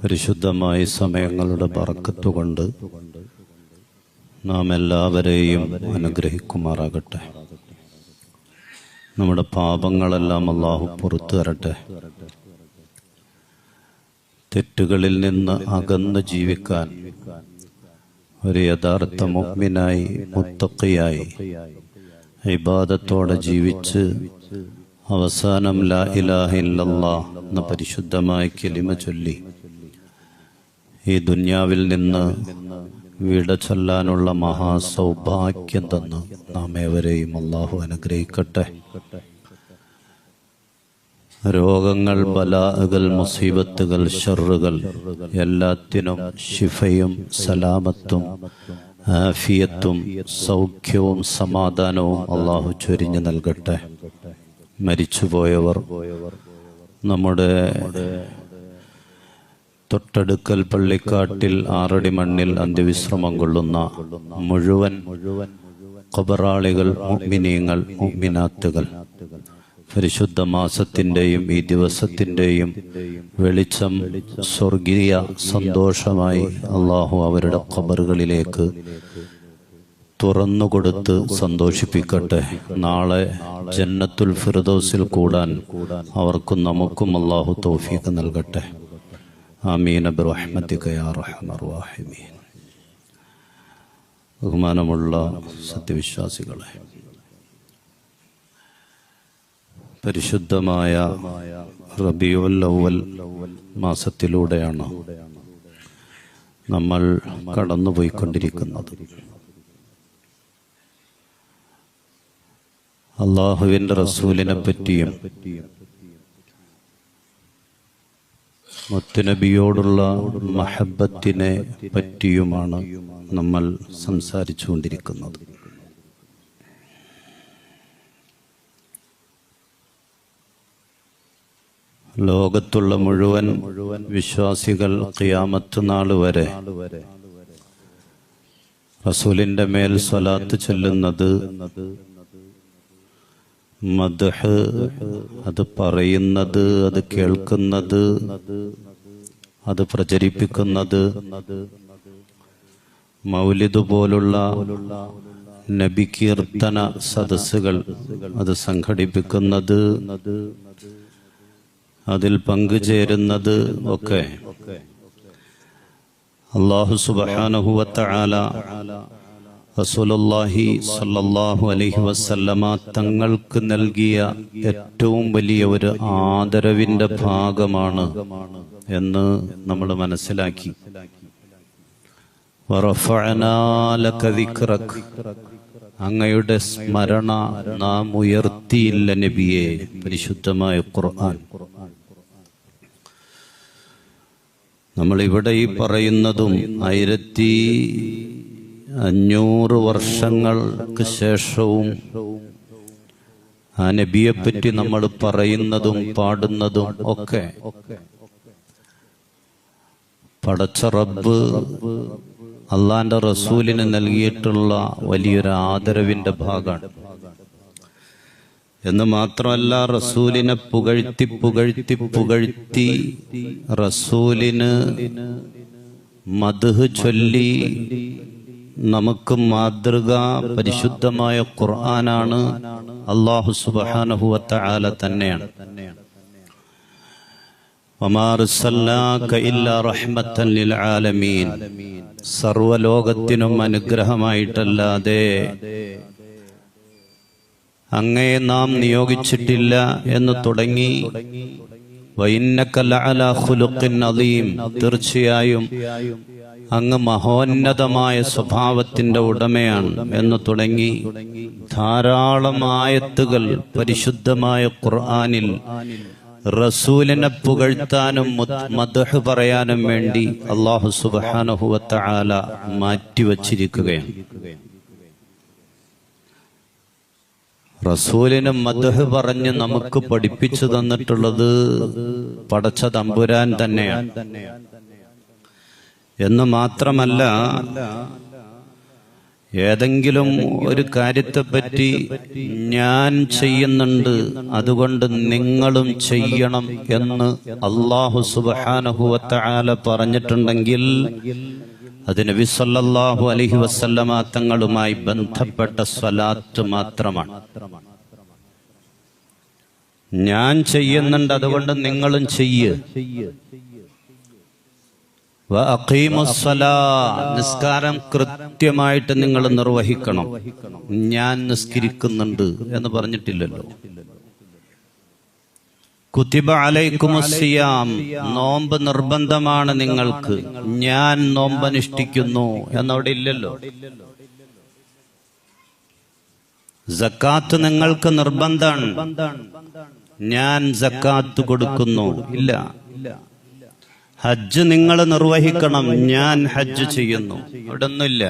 പരിശുദ്ധമായ സമയങ്ങളുടെ ബറക്കത്തുകൊണ്ട് നാം എല്ലാവരെയും അനുഗ്രഹിക്കുമാറാകട്ടെ. നമ്മുടെ പാപങ്ങളെല്ലാം അല്ലാഹു പുറത്തു തരട്ടെ. തെറ്റുകളിൽ നിന്ന് അകന്ന് ജീവിക്കാൻ ഒരു യഥാർത്ഥ മുഅ്മിനായി മുത്തഖിയായി ഇബാദത്തോടെ ജീവിച്ച് അവസാനം ലാ ഇലാഹ ഇല്ലല്ലാഹ് എന്ന പരിശുദ്ധമായ കലിമ ചൊല്ലി ഈ ദുനിയാവിൽ നിന്ന് വിട ചൊല്ലാനുള്ള മഹാസൗഭാഗ്യം തന്ന് നാം ഏവരെയും അല്ലാഹു അനുഗ്രഹിക്കട്ടെ. രോഗങ്ങൾ, ബലാഅകൾ, മുസീബത്തുകൾ, ഷർറുകൾ എല്ലാത്തിനും ശിഫയും സലാമത്തും ആഫിയത്തും സൗഖ്യവും സമാധാനവും അല്ലാഹു ചൊരിഞ്ഞു നൽകട്ടെ. മരിച്ചുപോയവർ, നമ്മുടെ തൊട്ടടുക്കൽ പള്ളിക്കാട്ടിൽ 6 അടി മണ്ണിൽ അന്ത്യവിശ്രമം കൊള്ളുന്ന മുഴുവൻ ഖബറാളികൾ, മുഅ്മിനീങ്ങൾ, മുഅ്മിനാത്തുകൾ, പരിശുദ്ധ മാസത്തിൻ്റെയും ഈ ദിവസത്തിൻ്റെയും വെളിച്ചം സ്വർഗീയ സന്തോഷമായി അല്ലാഹു അവരുടെ ഖബറുകളിലേക്ക് തുറന്നുകൊടുത്ത് സന്തോഷിപ്പിക്കട്ടെ. നാളെ ജന്നത്തുൽ ഫിർദൗസിൽ കൂടാൻ അവർക്കും നമുക്കും അല്ലാഹു തൗഫീഖ് നൽകട്ടെ. ആമീൻ ബിറഹ്മതിക യാ അർഹമർ റഹീമീൻ. ബഹുമാനമുള്ള സത്യവിശ്വാസികളെ, പരിശുദ്ധമായ റബീഉൽ അവ്വൽ മാസത്തിലൂടെയാണ് നമ്മൾ കടന്നുപോയിക്കൊണ്ടിരിക്കുന്നത്. അള്ളാഹുവിൻ്റെ റസൂലിനെ പറ്റിയും മുത്തുനബിയോടുള്ള മഹബത്തിനെ പറ്റിയുമാണ് നമ്മൾ സംസാരിച്ചു കൊണ്ടിരിക്കുന്നത്. ലോകത്തുള്ള മുഴുവൻ വിശ്വാസികൾ ഖിയാമത്ത് നാൾ വരെ റസൂലിന്റെ മേൽ സ്വലാത്ത് ചൊല്ലുന്നത്, മദ്ഹ്, അത് പറയുന്നത്, അത് കേൾക്കുന്നത്, അത് പ്രചരിപ്പിക്കുന്നത്, മൗലിദ് പോലുള്ള നബി കീർത്തന സദസ്സുകൾ അത് സംഘടിപ്പിക്കുന്നത്, അതിൽ പങ്കുചേരുന്നത് ഒക്കെ അല്ലാഹു സുബ്ഹാനഹു വ തആല റസൂലുള്ളാഹി സ്വല്ലല്ലാഹു അലൈഹി വസല്ലമ തങ്ങൾക്ക് നൽകിയ ഏറ്റവും വലിയ ഒരു ആദരവിന്റെ ഭാഗമാണ് എന്ന് നമ്മൾ മനസ്സിലാക്കി. വറഫഅനാ ലക ദിക്റക്, അങ്ങയുടെ സ്മരണ നാം ഉയർത്തിയില്ല നബിയെ. പരിശുദ്ധമായ ഖുർആൻ. നമ്മൾ ഇവിടെ ഈ പറയുന്നതും 1500 വർഷങ്ങൾക്ക് ശേഷവും ആ നബിയെപ്പറ്റി നമ്മൾ പറയുന്നതും പാടുന്നതും ഒക്കെ പടച്ച റബ്ബ് അള്ളാന്റെ റസൂലിന് നൽകിയിട്ടുള്ള വലിയൊരു ആദരവിന്റെ ഭാഗമാണ് എന്ന് മാത്രമല്ല, റസൂലിനെ പുകഴ്ത്തി പുകഴ്ത്തി പുകഴ്ത്തി റസൂലിന് മദ്ഹ് ചൊല്ലി നമുക്ക് മാതൃക പരിശുദ്ധമായ ഖുർആനാണ്. അല്ലാഹു സുബ്ഹാനഹു വ തആല തന്നെയാണ്. വമാ അർസൽനാക ഇല്ലാ റഹ്മത്തൻ ലിൽ ആലമീൻ, സർവലോകത്തിനും അനുഗ്രഹമായിട്ടല്ലാതെ അങ്ങയെ നാം നിയോഗിച്ചിട്ടില്ല എന്ന് തുടങ്ങി. വഇന്നക ലഅലാ ഖുലുഖിൻ അദീം, തീർച്ചയായും അങ്ങ് മഹോന്നതമായ സ്വഭാവത്തിന്റെ ഉടമയാണ് എന്ന് തുടങ്ങി ധാരാളം ആയത്തുകൾ പരിശുദ്ധമായ ഖുർആനിൽ റസൂലിനെ പുകഴ്ത്താനും മദ്ഹ് പറയാനും വേണ്ടി അല്ലാഹു സുബ്ഹാനഹു വ തആല മാറ്റിവച്ചിരിക്കുകയാണ്. റസൂലിന് മദ്ഹ് പറഞ്ഞ് നമുക്ക് പഠിപ്പിച്ചു തന്നിട്ടുള്ളത് പടച്ച തമ്പുരാൻ തന്നെയാണ് എന്ന് മാത്രമല്ല, ഏതെങ്കിലും ഒരു കാര്യത്തെപ്പറ്റി ഞാൻ ചെയ്യുന്നുണ്ട്, അതുകൊണ്ട് നിങ്ങളും ചെയ്യണം എന്ന് അല്ലാഹു സുബ്ഹാനഹു വ തആല പറഞ്ഞിട്ടുണ്ടെങ്കിൽ അത് നബി സല്ലല്ലാഹു അലൈഹി വസല്ലമ തങ്ങളുമായി ബന്ധപ്പെട്ട സ്വലാത്ത് മാത്രമാണ്. ഞാൻ ചെയ്യുന്നുണ്ട്, അതുകൊണ്ട് നിങ്ങളും ചെയ്യ്. നിസ്കാരം കൃത്യമായിട്ട് നിങ്ങൾ നിർവഹിക്കണം. ഞാൻ നിസ്കരിക്കുന്നുണ്ട് എന്ന് പറഞ്ഞിട്ടില്ലല്ലോ. കുതിബ അലൈക്കുമുസ്സിയാം, നോമ്പ് നിർബന്ധമാണ് നിങ്ങൾക്ക്, ഞാൻ നോമ്പനുഷ്ഠിക്കുന്നു എന്നവിടെ ഇല്ലല്ലോ. സക്കാത്ത് നിങ്ങൾക്ക് നിർബന്ധമാണ്, ഞാൻ സക്കാത്ത് കൊടുക്കുന്നു ഇല്ല. ഹജ്ജ് നിങ്ങൾ നിർവഹിക്കണം, ഞാൻ ഹജ്ജ് ചെയ്യുന്നു അവിടെ ഒന്നുമില്ല.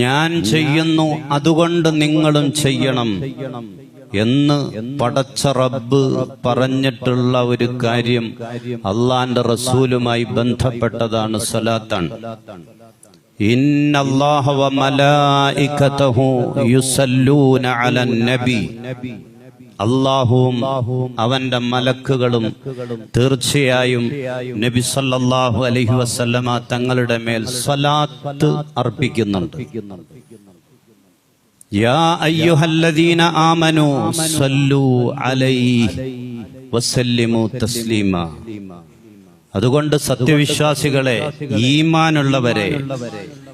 ഞാൻ ചെയ്യുന്നു, അതുകൊണ്ട് നിങ്ങളും ചെയ്യണം എന്ന് പടച്ച റബ്ബ് പറഞ്ഞിട്ടുള്ള ഒരു കാര്യം അള്ളാന്റെ റസൂലുമായി ബന്ധപ്പെട്ടതാണ്, സ്വലാത്താണ്. ഇന്നല്ലാഹ വ മലായികതഹു യുസല്ലൂന അലൻ നബി, അല്ലാഹുവും അവന്റെ മലക്കുകളും തീർച്ചയായും നബി സല്ലല്ലാഹു അലൈഹി വസല്ലമ തങ്ങളുടെ മേൽ സ്വലാത്ത് അർപ്പിക്കുന്നുണ്ട്. യാ അയ്യുഹല്ലദീന ആമനൂ സല്ലൂ അലൈഹി വസല്ലിമു തസ്ലീമാ. അതുകൊണ്ട് സത്യവിശ്വാസികളെ, ഈമാനുള്ളവരെ,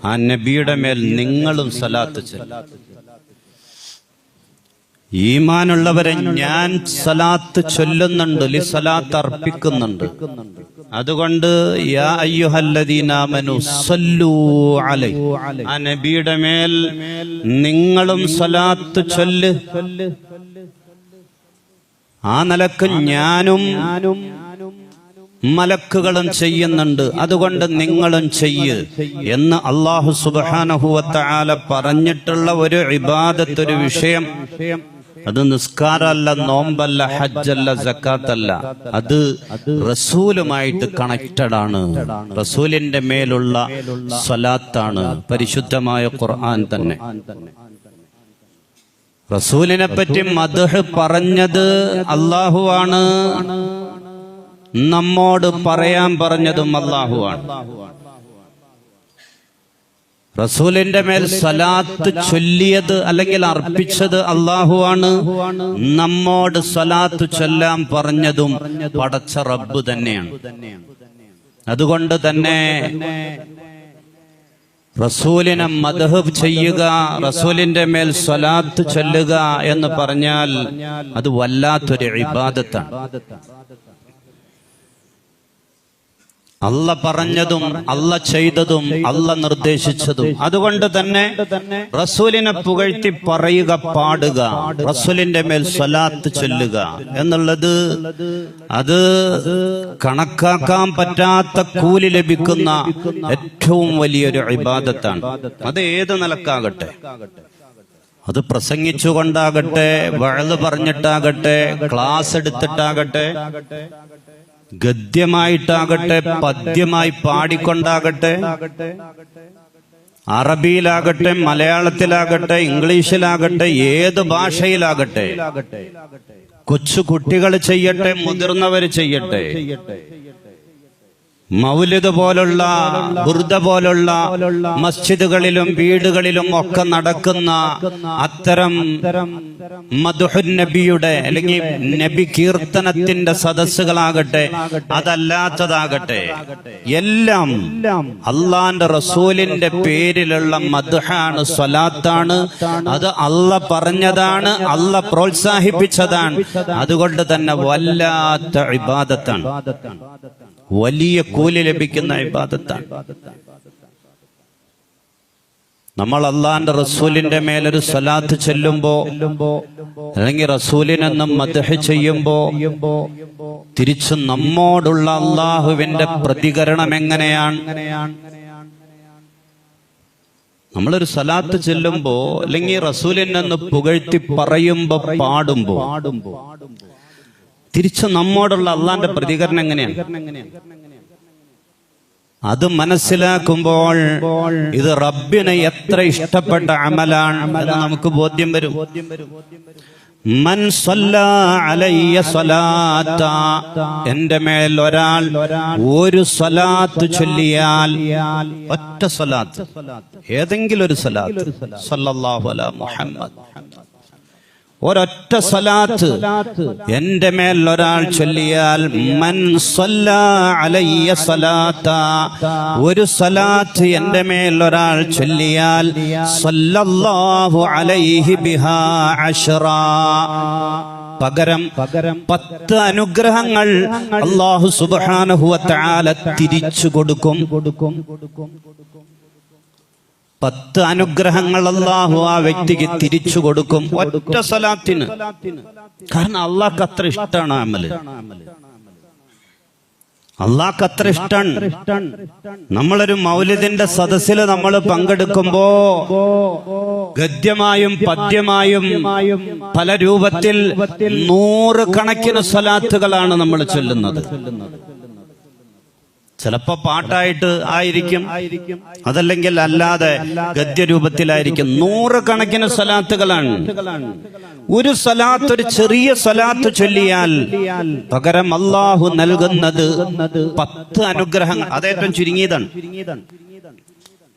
ആ നബിയുടെ മേൽ നിങ്ങളും സ്വലാത്ത് ചൊല്ലുക. ഈമാനുള്ളവരെ ഞാൻ സലാത്ത് ചൊല്ലുന്നുണ്ട്, ലിസലാത്ത് അർപ്പിക്കുന്നുണ്ട്. അതുകൊണ്ട് യാ അയ്യുഹല്ലദീന ആമനൂ സല്ലൂ അലൈഹി, ആ നബിയുടെ മേൽ നിങ്ങളും സലാത്ത് ചൊല്ല്. ആ നിലക്ക് ഞാനും മലക്കുകളും ചെയ്യുന്നുണ്ട്, അതുകൊണ്ട് നിങ്ങളും ചെയ്യ് എന്ന് അല്ലാഹു സുബ്ഹാനഹു വ തആല പറഞ്ഞിട്ടുള്ള ഒരു ഇബാദത്ത്, ഒരു വിഷയം. അത് നിസ്കാരമല്ല, നോമ്പല്ല, ഹജ്ജല്ല, സക്കാത്തല്ല. അത് റസൂലുമായിട്ട് കണക്റ്റഡ് ആണ്. റസൂലിന്റെ മേലുള്ള സ്വലാത്താണ് പരിശുദ്ധമായ ഖുർആൻ തന്നെ. റസൂലിനെ പറ്റി മദ്ഹ് പറഞ്ഞത് അല്ലാഹുവാണ്, നമ്മോട് പറയാൻ പറഞ്ഞതും അല്ലാഹുവാണ്. റസൂലിന്റെ മേൽ സ്വലാത്ത് ചൊല്ലിയത് അല്ലെങ്കിൽ അർപ്പിച്ചത് അല്ലാഹുവാണ്, നമ്മോട് സ്വലാത്ത് ചൊല്ലാൻ പറഞ്ഞതും പടച്ച റബ്ബ് തന്നെയാണ്. അതുകൊണ്ട് തന്നെ റസൂലിനെ മദ്ഹ് ചെയ്യുക, റസൂലിന്റെ മേൽ സ്വലാത്ത് ചൊല്ലുക എന്ന് പറഞ്ഞാൽ അത് വല്ലാത്തൊരു ഇബാദത്താണ്. അല്ല പറഞ്ഞതും അല്ല ചെയ്തതും അല്ല നിർദ്ദേശിച്ചതും. അതുകൊണ്ട് തന്നെ റസൂലിനെ പുകഴ്ത്തി പറയുക, പാടുക, റസൂലിന്റെ മേൽ സ്വലാത്ത് ചൊല്ലുക എന്നുള്ളത് അത് കണക്കാക്കാൻ പറ്റാത്ത കൂലി ലഭിക്കുന്ന ഏറ്റവും വലിയൊരു ഇബാദത്താണ്. അത് ഏത് നിലക്കാകട്ടെ, അത് പ്രസംഗിച്ചുകൊണ്ടാകട്ടെ, വഅദ് പറഞ്ഞിട്ടാകട്ടെ, ക്ലാസ് എടുത്തിട്ടാകട്ടെ, ഗദ്യമായിട്ടാകട്ടെ, പദ്യമായി പാടിക്കൊണ്ടാകട്ടെ, അറബിയിലാകട്ടെ, മലയാളത്തിലാകട്ടെ, ഇംഗ്ലീഷിലാകട്ടെ, ഏത് ഭാഷയിലാകട്ടെ, കൊച്ചു കുട്ടികൾ ചെയ്യട്ടെ, മുതിർന്നവർ ചെയ്യട്ടെ, മൗലിദ് പോലുള്ള, ബുർദ പോലുള്ള മസ്ജിദുകളിലും വീടുകളിലും ഒക്കെ നടക്കുന്ന അത്തരം മദ്ഹുൻ നബിയുടെ അല്ലെങ്കിൽ നബി കീർത്തനത്തിന്റെ സദസ്സുകളാകട്ടെ, അതല്ലാത്തതാകട്ടെ, എല്ലാം അള്ളാന്റെ റസൂലിന്റെ പേരിലുള്ള മദ്ഹാണ്, സ്വലാത്താണ്. അത് അല്ല പറഞ്ഞതാണ്, അല്ല പ്രോത്സാഹിപ്പിച്ചതാണ്. അതുകൊണ്ട് തന്നെ വല്ലാത്ത ഇബാദത്താണ്, വലിയ കൂലി ലഭിക്കുന്ന ഇബാദത്താണ്. നമ്മൾ അള്ളാന്റെ റസൂലിന്റെ മേലൊരു സ്വലാത്ത് ചൊല്ലുമ്പോ അല്ലെങ്കിൽ റസൂലിനെന്ന് മദ്ഹ് ചെയ്യുമ്പോ തിരിച്ചു നമ്മോടുള്ള അള്ളാഹുവിന്റെ പ്രതികരണം എങ്ങനെയാണ്? നമ്മളൊരു സ്വലാത്ത് ചൊല്ലുമ്പോ അല്ലെങ്കിൽ റസൂലിനെന്ന് പുകഴ്ത്തി പറയുമ്പോ, പാടുമ്പോ തിരിച്ചു നമ്മോടുള്ള അള്ളാന്റെ പ്രതികരണം എങ്ങനെയാണ്? അത് മനസ്സിലാക്കുമ്പോൾ ഇത് റബ്ബിന് എത്ര ഇഷ്ടപ്പെട്ട അമലാണ് എന്ന് നമുക്ക് ബോധ്യം വരും. മൻ സല്ലാ അലയ്യ സ്വലാത്ത, എന്റെ മേൽ ഒരാൾ ഒരു സ്വലാത്ത് ചൊല്ലിയാൽ, ഒറ്റ സ്വലാത്ത്, ഏതെങ്കിലും ഒരു സ്വലാത്ത്, സല്ലല്ലാഹു അലാ മുഹമ്മദ്, ഒരൊറ്റ സ്വലാത്ത് എന്റെ മേൽ ഒരാൾ ചൊല്ലിയാൽ, മൻ സല്ലാ അലയ്യ സ്വലാത്ത, ഒരു സ്വലാത്ത് എന്റെ മേൽ ഒരാൾ ചൊല്ലിയാൽ, സല്ലല്ലാഹു അലൈഹി ബിഹാ അശ്റാ, പകരം 10 അനുഗ്രഹങ്ങൾ അല്ലാഹു സുബ്ഹാനഹു വ തആല തിരിച്ചു കൊടുക്കും. 10 അനുഗ്രഹങ്ങൾ അല്ലാഹു ആ വ്യക്തിക്ക് തിരിച്ചു കൊടുക്കും ഒറ്റ സ്വലാത്തിന്. കാരണം അള്ളാഹ്ക്ക് അത്ര ഇഷ്ടമാണ് അമല്, അള്ളാഹ്ക്ക് അത്ര ഇഷ്ടമാണ്. നമ്മളൊരു മൗലിദിന്റെ സദസ്സിൽ നമ്മൾ പങ്കെടുക്കുമ്പോ ഗദ്യമായും പദ്യമായും പല രൂപത്തിൽ 100 കണക്കിന് സ്വലാത്തുകളാണ് നമ്മൾ ചൊല്ലുന്നത്. ചിലപ്പോ പാട്ടായിട്ട് ആയിരിക്കും, അതല്ലെങ്കിൽ അല്ലാതെ ഗദ്യരൂപത്തിലായിരിക്കും. 100 കണക്കിന് സ്വലാത്തുകളാണ്. ഒരു സ്വലാത്ത്, ഒരു ചെറിയ സ്വലാത്ത് ചൊല്ലിയാൽ പകരം അല്ലാഹു നൽകുന്നത് 10 അനുഗ്രഹങ്ങൾ. അതേറ്റവും ചുരുങ്ങിയതാണ്.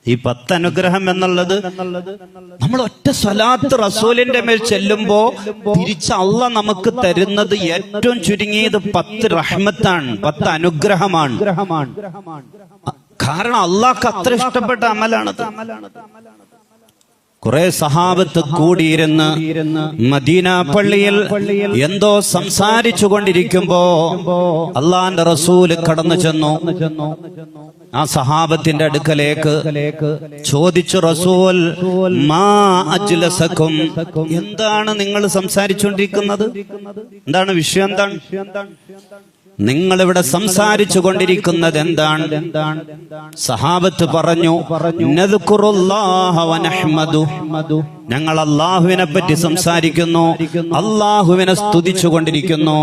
ഈ 10 അനുഗ്രഹം എന്നുള്ളത് നമ്മൾ ഒറ്റ സ്വലാത്ത് റസൂലിന്റെ മേൽ ചെല്ലുമ്പോ തിരിച്ച് അള്ളാഹ് നമുക്ക് തരുന്നത് ഏറ്റവും ചുരുങ്ങിയത് 10 റഹ്മത്താണ്, 10 അനുഗ്രഹമാണ്. കാരണം അള്ളാഹ്ക്ക് അത്ര ഇഷ്ടപ്പെട്ട അമലാണത്. കുറെ സഹാബത്ത് കൂടിയിരുന്ന് മദീന പള്ളിയിൽ എന്തോ സംസാരിച്ചു കൊണ്ടിരിക്കുമ്പോ അള്ളാന്റെ റസൂല് കടന്നു ചെന്നു. ആ സഹാബത്തിന്റെ അടുക്കലേക്ക് ചോദിച്ചു, റസൂൽ മാ അജ്ലസകും, എന്താണ് നിങ്ങൾ സംസാരിച്ചുകൊണ്ടിരിക്കുന്നത്, എന്താണ് വിഷയം, എന്താണ് നിങ്ങളിവിടെ സംസാരിച്ചു കൊണ്ടിരിക്കുന്നത് എന്താണ്? സഹാബത്ത് പറഞ്ഞു, നദ്കുറുല്ലാഹ വനഹ്മദു, ഞങ്ങൾ അല്ലാഹുവിനെ പറ്റി സംസാരിക്കുന്നു, അല്ലാഹുവിനെ സ്തുതിച്ചു കൊണ്ടിരിക്കുന്നു.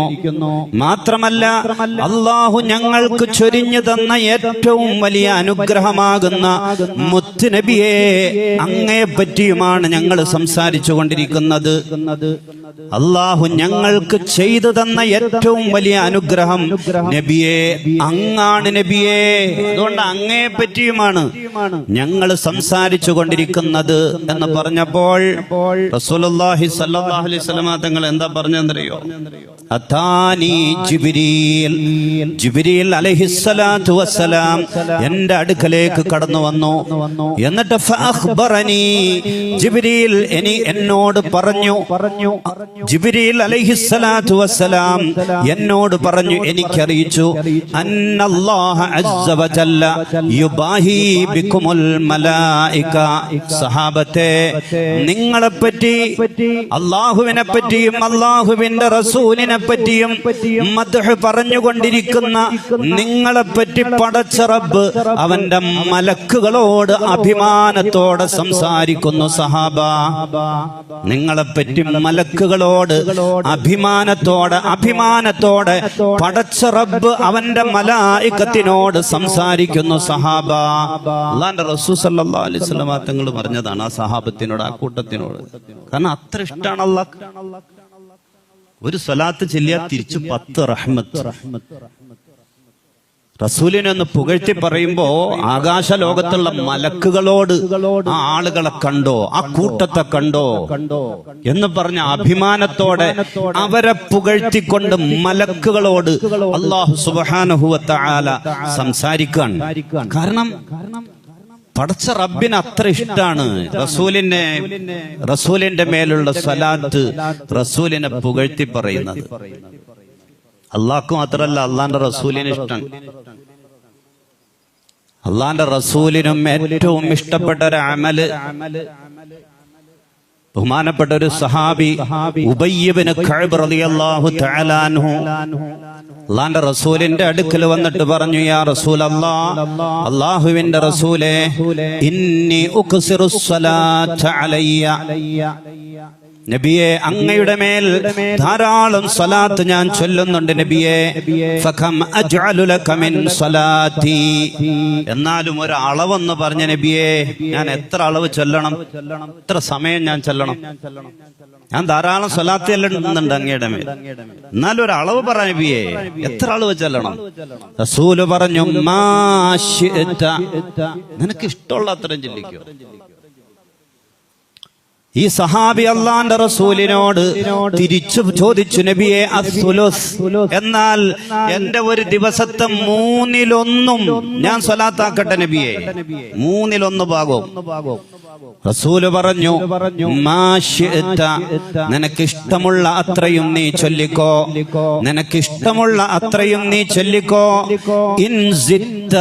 മാത്രമല്ല അല്ലാഹു ഞങ്ങൾക്ക് ചൊരിഞ്ഞു തന്ന ഏറ്റവും വലിയ അനുഗ്രഹമാകുന്ന മുത്തുനബിയെ അങ്ങയെ പറ്റിയുമാണ് ഞങ്ങൾ സംസാരിച്ചു കൊണ്ടിരിക്കുന്നത്. അല്ലാഹു ഞങ്ങൾക്ക് ചെയ്തു തന്ന ഏറ്റവും വലിയ അനുഗ്രഹം നബിയെ അങ്ങാണ് നബിയെ, അതുകൊണ്ട് അങ്ങയെ പറ്റിയുമാണ് ഞങ്ങൾ സംസാരിച്ചു കൊണ്ടിരിക്കുന്നത് എന്ന് പറഞ്ഞപ്പോൾ റസൂലുള്ളാഹി സ്വല്ലല്ലാഹു അലൈഹി വസല്ലം തങ്ങൾ എന്താ പറഞ്ഞെന്നറിയോ? അതാനി ജിബ്രീൽ, ജിബ്രീൽ അലൈഹിസ്സലാത്തു വസ്സലാം എന്റെ അടുക്കലേക്ക് കടന്നു വന്നു. എന്നിട്ട് ഫഅഖ്ബറനി, ജിബ്രീൽ എന്നോട് പറഞ്ഞു, ജിബ്രീൽ അലൈഹിസ്സലാത്തു വസ്സലാം എന്നോട് പറഞ്ഞു, എനിക്കറിയിച്ചു, അന്നല്ലാഹ അസ്സ വജല്ല യുബാഹി ബികുമുൽ മലായിക. സഹാബത്തെ, നിങ്ങളെപ്പറ്റി, അല്ലാഹുവിനെ പറ്റിയും അല്ലാഹുവിന്റെ റസൂലിനെ പറ്റിയും മദ്ഹ് പറഞ്ഞുകൊണ്ടിരിക്കുന്ന നിങ്ങളെപ്പറ്റി പടച്ച റബ്ബ് അവന്റെ മലക്കുകളോട് അഭിമാനത്തോടെ സംസാരിക്കുന്നു. സഹാബ, നിങ്ങളെപ്പറ്റി മലക്കുകളോട് അഭിമാനത്തോടെ പടച്ച റബ്ബ് അവന്റെ മലായികത്തിനോട് സംസാരിക്കുന്നു. സഹാബ, അല്ലാഹുവിന്റെ റസൂൽ സല്ലല്ലാഹു അലൈഹി വസല്ലം തങ്ങൾ പറഞ്ഞതാണ് ആ സഹാബത്തിനോട്, ആ കൂട്ടത്തിനോട്. കാരണം അത്ര ഇഷ്ടമാണ് അല്ലാഹ്. ഒരു സ്വലാത്ത് ചൊല്ലിയാൽ തിരിച്ചു 10 റഹ്മത്ത്. റസൂലിനെ ഒന്ന് പുകഴ്ത്തി പറയുമ്പോ ആകാശ ലോകത്തുള്ള മലക്കുകളോട് ആ ആളുകളെ കണ്ടോ, ആ കൂട്ടത്തെ കണ്ടോ എന്ന് പറഞ്ഞ അഭിമാനത്തോടെ അവരെ പുകഴ്ത്തിക്കൊണ്ട് മലക്കുകളോട് അല്ലാഹു സുബ്ഹാനഹു വ തആല സംസാരിക്കാൻ. കാരണം പടച്ച റബ്ബിന് അത്ര ഇഷ്ടാണ് റസൂലിന്റെ മേലുള്ള സ്വലാത്ത്, റസൂലിനെ പുകഴ്ത്തി പറയുന്നത്. അള്ളാഹ്ക്ക് മാത്രല്ല, അള്ളാന്റെ റസൂലിന് ഇഷ്ടം. അള്ളാന്റെ റസൂലിനും ഏറ്റവും ഇഷ്ടപ്പെട്ട ഒരു അമല്, ബഹുമാനപ്പെട്ട ഒരു സഹാബി ഉബയ്യ് ഇബ്നു കഅബ് റളിയല്ലാഹു തആല അൻഹു അല്ലാഹുവിന്റെ റസൂലിന്റെ അടുക്കൽ വന്നിട്ട് പറഞ്ഞു, യാ റസൂലല്ലാഹ്, അല്ലാഹുവിന്റെ റസൂലേ, ഇന്നി ഉക്സിറു സ്വലാത്ത അലയ്യ, നബിയെ അങ്ങയുടെ മേൽ ധാരാളം സ്വലാത്ത് ഞാൻ ചൊല്ലുന്നുണ്ട് നബിയെ. ഫകം അജ്അലു ലക മിൻ സ്വലാത്തി, എന്നാലും ഒരു അളവെന്ന് പറഞ്ഞ നബിയെ, ഞാൻ എത്ര അളവ് ചൊല്ലണം, എത്ര സമയം ഞാൻ ചൊല്ലണം? ഞാൻ ധാരാളം സ്വലാത്ത് ചെല്ലുന്നുണ്ട് അങ്ങയുടെ മേൽ, എന്നാലും ഒരു അളവ് പറ നബിയെ, എത്ര അളവ് ചൊല്ലണം? റസൂല് പറഞ്ഞു, മാ ശിഅത, നിനക്ക് ഇഷ്ടമുള്ള അത്രയും ചൊല്ലിക്കോ. ഈ സഹാബി അള്ളാന്റെ റസൂലിനോട് തിരിച്ചു ചോദിച്ചു, നബിയെ അസ്സുലുസ്, എന്നാൽ എന്റെ ഒരു ദിവസത്തെ 1/3 ഞാൻ സ്വലാത്താക്കട്ടെ നബിയെ, 1/3 ഭാഗവും. റസൂല് പറഞ്ഞു, മാ ശിഅത, നിനക്കിഷ്ടമുള്ള അത്രയും നീ ചൊല്ലിക്കോ, നിനക്കിഷ്ടമുള്ള അത്രയും നീ ചൊല്ലിക്കോ. ഇൻ സിദ്ത,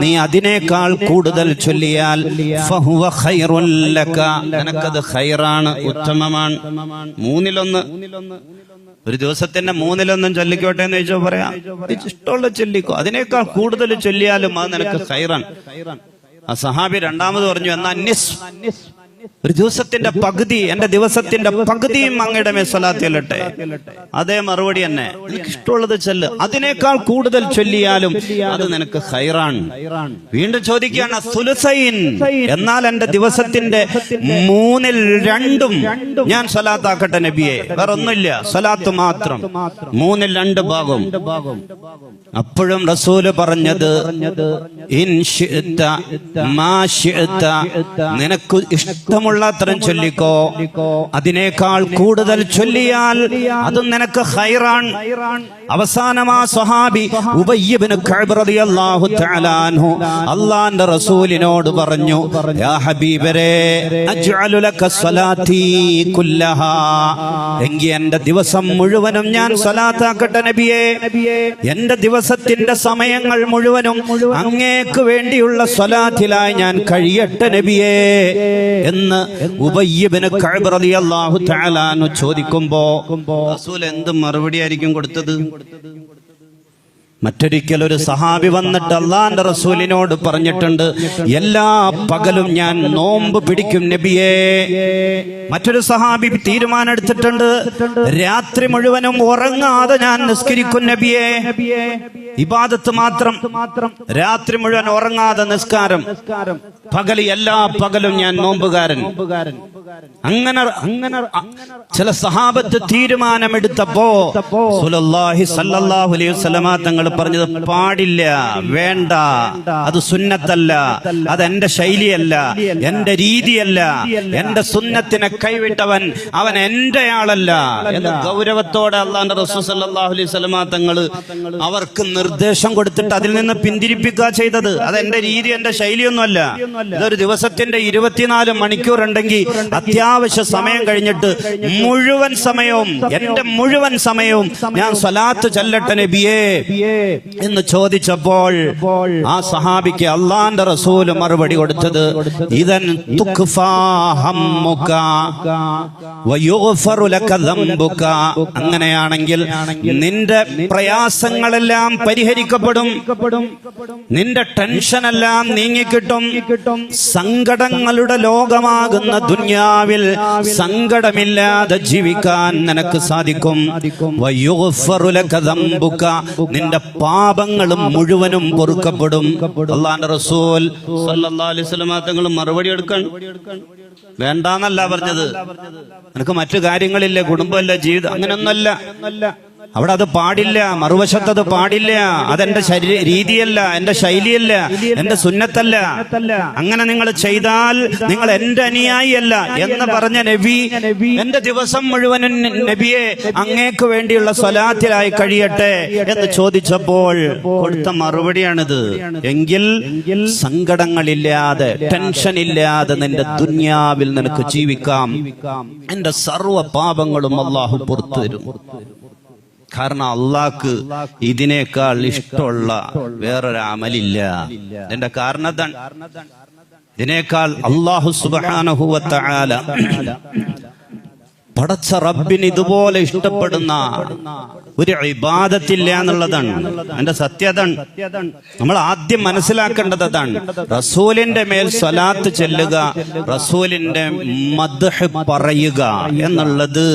നീ അതിനേക്കാൾ കൂടുതൽ ചൊല്ലിയാൽ ഫഹുവ ഖൈറുൻ ലക, നിനക്കത് ഖൈറാണ്, ഉത്തമമാണ്. 1/3, ഒരു ദിവസത്തിന്റെ 1/3 ചൊല്ലിക്കോട്ടെ എന്ന് ചോദിച്ചോ, പറയാം ഇഷ്ടമുള്ള ചൊല്ലിക്കോ, അതിനേക്കാൾ കൂടുതൽ ചൊല്ലിയാലും അത് നിനക്ക് ഖൈറാൻ. ആ സഹാബി രണ്ടാമത് പറഞ്ഞു, എന്നാ ഒരു ദിവസത്തിന്റെ പകുതി, എന്റെ ദിവസത്തിന്റെ പകുതിയും അങ്ങയുടെ മേൽ സ്വലാത്ത് ചൊല്ലട്ടെ. അതേ മറുപടി തന്നെ, നിനക്ക് ഇഷ്ടമുള്ളത് ചൊല്ല്, അതിനേക്കാൾ കൂടുതൽ ചൊല്ലിയാലും അത് നിനക്ക് ഖൈറാൻ. വീണ്ടും ചോദിക്കുകയാണ്, സുലുസൈൻ, എന്നാൽ എന്റെ ദിവസത്തിന്റെ 2/3 ഞാൻ സ്വലാത്താക്കട്ടെ നബിയെ, വേറെ ഒന്നുമില്ല, സ്വലാത്ത് മാത്രം, 2/3 ഭാഗം. അപ്പോഴും റസൂല് പറഞ്ഞത്, ഇൻ ശിഅത മാ ശിഅത, നിനക്ക് ഇഷ്ടമുള്ള അത്രയും ചൊല്ലിക്കോ, അതിനേക്കാൾ കൂടുതൽ ചൊല്ലിയാൽ അതും നിനക്ക് ഖൈറാൻ. അവസാനം ആ സ്വഹാബി ഉബയ്യ് ഇബ്നു കഅബ് റളിയല്ലാഹു തആല അൻഹു അല്ലാഹുവിന്റെ റസൂലിനോട് പറഞ്ഞു, യാ ഹബീബരേ, അജ്അലു ലക സ്വലാത്തി കുല്ലഹാ, എങ്കിൽ എന്റെ ദിവസം മുഴുവനും ഞാൻ സ്വലാത്താക്കട്ടെ നബിയെ, എന്റെ ദിവസത്തിന്റെ സമയങ്ങൾ മുഴുവനും അങ്ങേക്ക് വേണ്ടിയുള്ള സ്വലാത്തിലായി ഞാൻ കഴിയട്ടെ നബിയെ എന്ന് ഉബയ്യ് ഇബ്നു കഅബ് റളിയല്ലാഹു തആല അൻഹു ചോദിക്കുമ്പോ റസൂൽ എന്ത് മറുപടി ആയിരിക്കും കൊടുത്തത്? മറ്റൊരിക്കൽ ഒരു സഹാബി വന്നിട്ട് അള്ളാന്റെ റസൂലിനോട് പറഞ്ഞിട്ടുണ്ട്, എല്ലാ പകലും ഞാൻ നോമ്പ് പിടിക്കും നബിയേ. മറ്റൊരു സഹാബി തീരുമാനം എടുത്തിട്ടുണ്ട്, രാത്രി മുഴുവനും ഉറങ്ങാതെ ഞാൻ നിസ്കരിക്കും നബിയേ. ഇബാദത്ത് മാത്രം, രാത്രി മുഴുവൻ ഉറങ്ങാതെ നിസ്കാരം, പകല് എല്ലാ പകലും ഞാൻ നോമ്പുകാരൻ. അങ്ങനെ ചില സഹാബത്ത് തീരുമാനമെടുത്തപ്പോ റസൂലുള്ളാഹി സ്വല്ലല്ലാഹു അലൈഹി വസല്ലമ തങ്ങൾ പറഞ്ഞത്, പാടില്ല, വേണ്ട, അത് സുന്നത്തല്ല, അത് എന്റെ ശൈലിയല്ല, എന്റെ രീതിയല്ല, എന്റെ സുന്നത്തിനെ കൈവിട്ടവൻ അവൻ എന്റെ ആളല്ല എന്ന് ഗൗരവത്തോടെ അല്ലാഹുവിന്റെ റസൂൽ സ്വല്ലല്ലാഹു അലൈഹി വസല്ലമ തങ്ങൾ അവർക്ക് നിർദ്ദേശം കൊടുത്തിട്ട് അതിൽ നിന്ന് പിന്തിരിപ്പിക്കുക ചെയ്തത്. അത് എന്റെ രീതി, എന്റെ ശൈലിയൊന്നുമല്ല. ഇതൊരു ദിവസത്തിന്റെ 24 മണിക്കൂർ ഉണ്ടെങ്കിൽ അത്യാവശ്യ സമയം കഴിഞ്ഞിട്ട് മുഴുവൻ സമയവും, എന്റെ മുഴുവൻ സമയവും ഞാൻ സ്വലാത്ത് ചൊല്ലട്ടെ നബിയേ എന്ന് ചോദിച്ചപ്പോൾ ആ സഹാബിക്ക് അള്ളാന്റെ റസൂല് മറുപടി കൊടുത്തത്, ഇദൻ തുക്ഫാ ഹമ്മുക വയുഗ്ഫറു ലക ദംബുക, അങ്ങനെയാണെങ്കിൽ നിന്റെ പ്രയാസങ്ങളെല്ലാം പരിഹരിക്കപ്പെടും, നിന്റെ ടെൻഷനെല്ലാം നീങ്ങിക്കിട്ടും, സങ്കടങ്ങളുടെ ലോകമാകുന്ന ദുനിയാവിൽ സങ്കടമില്ലാതെ ജീവിക്കാൻ നിനക്ക് സാധിക്കും. വയുഗ്ഫറു ലക ദംബുക, നിന്റെ പാപങ്ങളും മുഴുവനും പൊറുക്കപ്പെടും. അല്ലാഹുവിന്റെ റസൂൽ സ്വല്ലല്ലാഹു അലൈഹി വസല്ലം തങ്ങൾ മറുപടി എടുക്കാൻ വേണ്ടാന്നല്ല പറഞ്ഞത്. നിനക്ക് മറ്റു കാര്യങ്ങളില്ല, കുടുംബമല്ല, ജീവിതം, അങ്ങനെയൊന്നല്ല. അവിടെ അത് പാടില്ല, മറുവശത്ത് അത് പാടില്ല, അതെന്റെ രീതിയല്ല, എന്റെ ശൈലിയല്ല, എന്റെ സുന്നത്തല്ല. അങ്ങനെ നിങ്ങൾ ചെയ്താൽ നിങ്ങൾ എന്റെ അനുയായിയല്ല എന്ന് പറഞ്ഞ നബി എന്റെ ദിവസം മുഴുവനും നബിയെ അങ്ങേക്ക് വേണ്ടിയുള്ള സ്വലാത്തിലായി കഴിയട്ടെ എന്ന് ചോദിച്ചപ്പോൾ കൊടുത്ത മറുപടിയാണിത്. എങ്കിൽ സങ്കടങ്ങളില്ലാതെ, ടെൻഷൻ ഇല്ലാതെ നിന്റെ ദുനിയാവിൽ നിനക്ക് ജീവിക്കാം. എന്റെ സർവ്വ പാപങ്ങളും അല്ലാഹു പുറത്തു തരും. കാരണം അള്ളാഹ്ക്ക് ഇതിനേക്കാൾ ഇഷ്ടമുള്ള വേറൊരു അമലില്ല. ഇതിന്റെ കാരണം ഇതിനേക്കാൾ അല്ലാഹു സുബ്ഹാനഹു വ തആല പടച്ച റബ്ബിന് ഇതുപോലെ ഇഷ്ടപ്പെടുന്ന ഒരു ഇബാദത്തില്ല എന്നുള്ളതാണ് അതിന്റെ സത്യത. നമ്മൾ ആദ്യം മനസ്സിലാക്കേണ്ടത് അതാണ്. റസൂലിന്റെ മേൽ സ്വലാത്ത് ചെല്ലുക, റസൂലിന്റെ മദ്ഹ് പറയുക എന്നുള്ളത്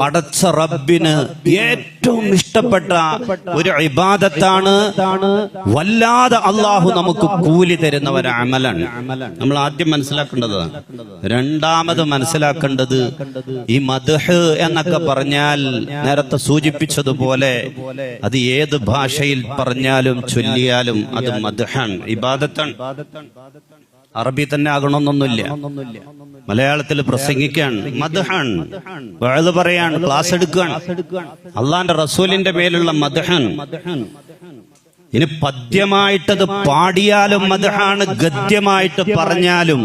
പടച്ച റബ്ബിന് ഏറ്റവും ഇഷ്ടപ്പെട്ട ഒരു ഇബാദത്താണ്. വല്ലാതെ അള്ളാഹു നമുക്ക് കൂലി തരുന്ന ഒരു അമലാണ്. നമ്മൾ ആദ്യം മനസ്സിലാക്കേണ്ടതാണ്. രണ്ടാമത് മനസ്സിലാക്കേണ്ടത് ഈ മദ്ഹ് എന്നൊക്കെ പറഞ്ഞാൽ നേരത്തെ സൂചിപ്പിച്ചതുപോലെ അത് ഏത് ഭാഷയിൽ പറഞ്ഞാലും ചൊല്ലിയാലും അത് മദ്ഹാണ്, ഇബാദത്താണ്. അറബി തന്നെ ആകണമെന്നൊന്നുമില്ല. മലയാളത്തിൽ പ്രസംഗിക്കാൻ മദ്ഹാണ്, വഅദ് പറയാണ്, ക്ലാസ് എടുക്കുകയാണ്, അള്ളാന്റെ റസൂലിന്റെ മേലുള്ള മദ്ഹാണ്. ഇനി പദ്യമായിട്ടത് പാടിയാലും മദ്ഹാണ്, ഗദ്യമായിട്ട് പറഞ്ഞാലും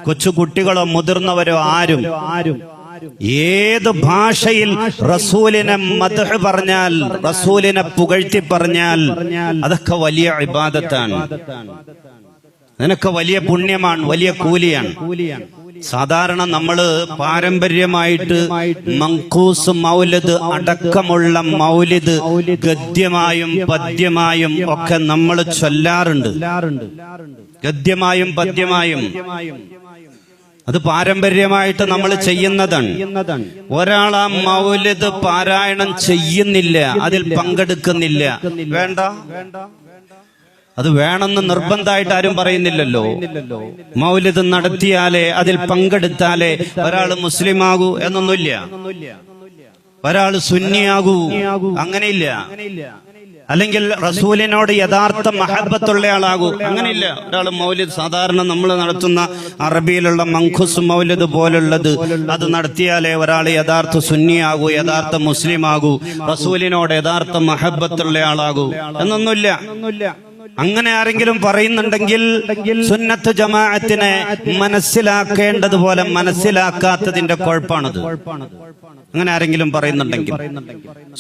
കൊച്ചു കുട്ടികളോ മുതിർന്നവരോ ആരും ഏത് ഭാഷയിൽ റസൂലിനെ മദ്ഹ് പറഞ്ഞാൽ, റസൂലിനെ പുകഴ്ത്തി പറഞ്ഞാൽ അതൊക്കെ വലിയ ഇബാദത്താണ്, അതിനൊക്കെ വലിയ പുണ്യമാണ്, വലിയ കൂലിയാണ്. സാധാരണ നമ്മള് പാരമ്പര്യമായിട്ട് മങ്കൂസ് മൗലിദ് അടക്കമുള്ള മൗലിദ് ഗദ്യമായും പദ്യമായും ഒക്കെ നമ്മൾ ചൊല്ലാറുണ്ട്. ഗദ്യമായും പദ്യമായും അത് പാരമ്പര്യമായിട്ട് നമ്മൾ ചെയ്യുന്നതാണ്. ഒരാൾ ആ മൗലിദ് പാരായണം ചെയ്യുന്നില്ല, അതിൽ പങ്കെടുക്കുന്നില്ല, വേണ്ട, അത് വേണമെന്ന് നിർബന്ധമായിട്ട് ആരും പറയുന്നില്ലല്ലോ. മൗലിദ് നടത്തിയാലേ, അതിൽ പങ്കെടുത്താലേ ഒരാൾ മുസ്ലിമാകൂ എന്നൊന്നുമില്ല, ഒരാൾ സുന്നിയാകൂ അങ്ങനെയില്ല, അല്ലെങ്കിൽ റസൂലിനോട് യഥാർത്ഥ മഹബത്തുള്ള ആളാകൂ അങ്ങനെയില്ല. ഒരാൾ മൗലിദ് സാധാരണ നമ്മൾ നടത്തുന്ന അറബിയിലുള്ള മങ്ഖുസ് മൗലിദ് പോലുള്ളത് അത് നടത്തിയാലേ ഒരാൾ യഥാർത്ഥ സുന്നിയാകൂ, യഥാർത്ഥ മുസ്ലിമാകൂ, റസൂലിനോട് യഥാർത്ഥ മഹബത്തുള്ള ആളാകൂ എന്നൊന്നുമില്ല. അങ്ങനെ ആരെങ്കിലും പറയുന്നുണ്ടെങ്കിൽ സുന്നത്ത് ജമാഅത്തിനെ മനസ്സിലാക്കേണ്ടതുപോലെ മനസ്സിലാക്കാത്തതിന്റെ കുഴപ്പമാണത്. അങ്ങനെ ആരെങ്കിലും പറയുന്നുണ്ടെങ്കിൽ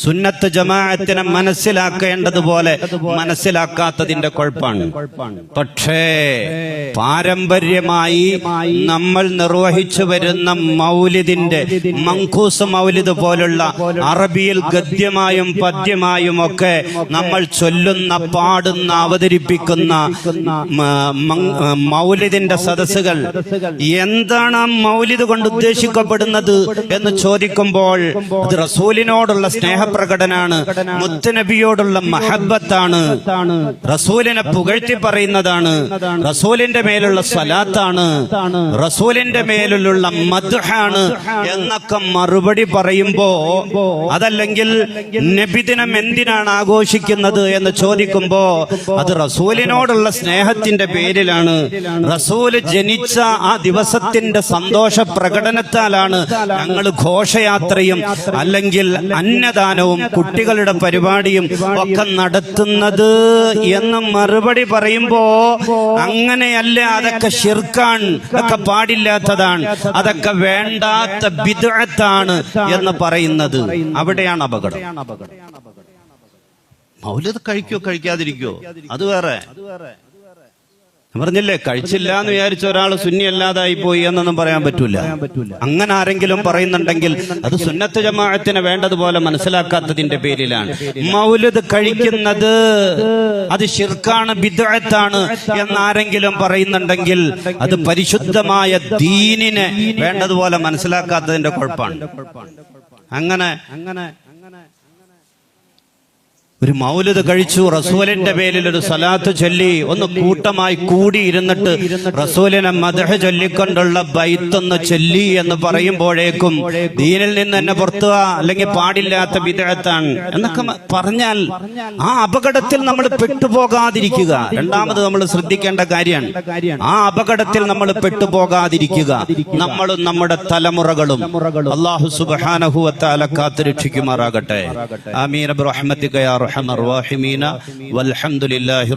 സുന്നത്ത് ജമാഅത്തിനെ മനസ്സിലാക്കേണ്ടതുപോലെ മനസ്സിലാക്കാത്തതിന്റെ കുഴപ്പമാണ്. പക്ഷേ പാരമ്പര്യമായി നമ്മൾ നിർവഹിച്ചു വരുന്ന മൗലിദിന്റെ മങ്കൂസ് മൗലിദ് പോലുള്ള അറബിയിൽ ഗദ്യമായും പദ്യമായും ഒക്കെ നമ്മൾ ചൊല്ലുന്ന, പാടുന്ന, അവതരിപ്പിക്കുന്ന മൗലിദിന്റെ സദസ്സുകൾ എന്താണ് ആ മൗലിദ് കൊണ്ട് ഉദ്ദേശിക്കപ്പെടുന്നത് എന്ന് ചോദിക്കുമ്പോൾ അത് റസൂലിനോടുള്ള സ്നേഹപ്രകടനാണ്, മുത്തുനബിയോടുള്ള മഹബത്താണ്, റസൂലിനെ പുകഴ്ത്തി പറയുന്നതാണ്, റസൂലിന്റെ മേലുള്ള സ്വലാത്താണ്, റസൂലിന്റെ മേലുള്ള മദ്ഹാണ് എന്നൊക്കെ മറുപടി പറയുമ്പോ, അതല്ലെങ്കിൽ നബിദിനം എന്തിനാണ് ആഘോഷിക്കുന്നത് എന്ന് ചോദിക്കുമ്പോ അത് റസൂലിനോടുള്ള സ്നേഹത്തിന്റെ പേരിലാണ്. റസൂല് ജനിച്ച ആ ദിവസത്തിന്റെ സന്തോഷ പ്രകടനത്താലാണ് ഞങ്ങൾ ഘോഷയാത്രയും അല്ലെങ്കിൽ അന്നദാനവും കുട്ടികളുടെ പരിപാടിയും ഒക്കെ നടത്തുന്നത് എന്ന് മറുപടി പറയുമ്പോ, അങ്ങനെയല്ല, അതൊക്കെ ശിർക്കാണ്, അതൊക്കെ പാടില്ലാത്തതാണ്, അതൊക്കെ വേണ്ടാത്ത ബിദ്അത്താണ് എന്ന് പറയുന്നത്, അവിടെയാണ് അപകടം. മൗലിദ് കഴിക്കോ കഴിക്കാതിരിക്കോ അത് വേറെ. പറഞ്ഞില്ലേ, കഴിച്ചില്ല എന്ന് വിചാരിച്ച ഒരാൾ സുന്നി അല്ലാതായി പോയി എന്നൊന്നും പറയാൻ പറ്റൂല. അങ്ങനെ ആരെങ്കിലും പറയുന്നുണ്ടെങ്കിൽ അത് സുന്നത്ത് ജമാഅത്തിനെ വേണ്ടതുപോലെ മനസ്സിലാക്കാത്തതിന്റെ പേരിലാണ്. മൗലിദ് കഴിക്കുന്നത് അത് ശിർക്കാണ്, ബിദ്അത്താണ് എന്നാരെങ്കിലും പറയുന്നുണ്ടെങ്കിൽ അത് പരിശുദ്ധമായ ദീനിനെ വേണ്ടതുപോലെ മനസ്സിലാക്കാത്തതിന്റെ കുഴപ്പമാണ്. അങ്ങനെ ഒരു മൗലിദ് കഴിച്ചു, റസൂലിന്റെ പേരിൽ ഒരു സ്വലാത്ത് ചൊല്ലി, ഒന്ന് കൂട്ടമായി കൂടി ഇരുന്നിട്ട് റസൂലിനെ മദ്ഹ് ചൊല്ലിക്കൊണ്ടുള്ള ബൈത്തൊന്ന് ചൊല്ലി എന്ന് പറയുമ്പോഴേക്കും ദീനിൽ നിന്ന് തന്നെ പുറത്തുക, അല്ലെങ്കിൽ പാടില്ലാത്ത ബിദ്അത്താണ് എന്നൊക്കെ പറഞ്ഞാൽ ആ അപകടത്തിൽ നമ്മൾ പെട്ടുപോകാതിരിക്കുക. രണ്ടാമത് നമ്മൾ ശ്രദ്ധിക്കേണ്ട കാര്യമാണ്, ആ അപകടത്തിൽ നമ്മൾ പെട്ടുപോകാതിരിക്കുക. നമ്മളും നമ്മുടെ തലമുറകളും അല്ലാഹു സുബ്ഹാനഹു വ തആല കാത്തുരക്ഷിക്കുമാറാകട്ടെ. ആമീൻ ബിറഹ്മതിക യാ അർഹമർ റഹീമീന വൽഹംദുലില്ലാഹി.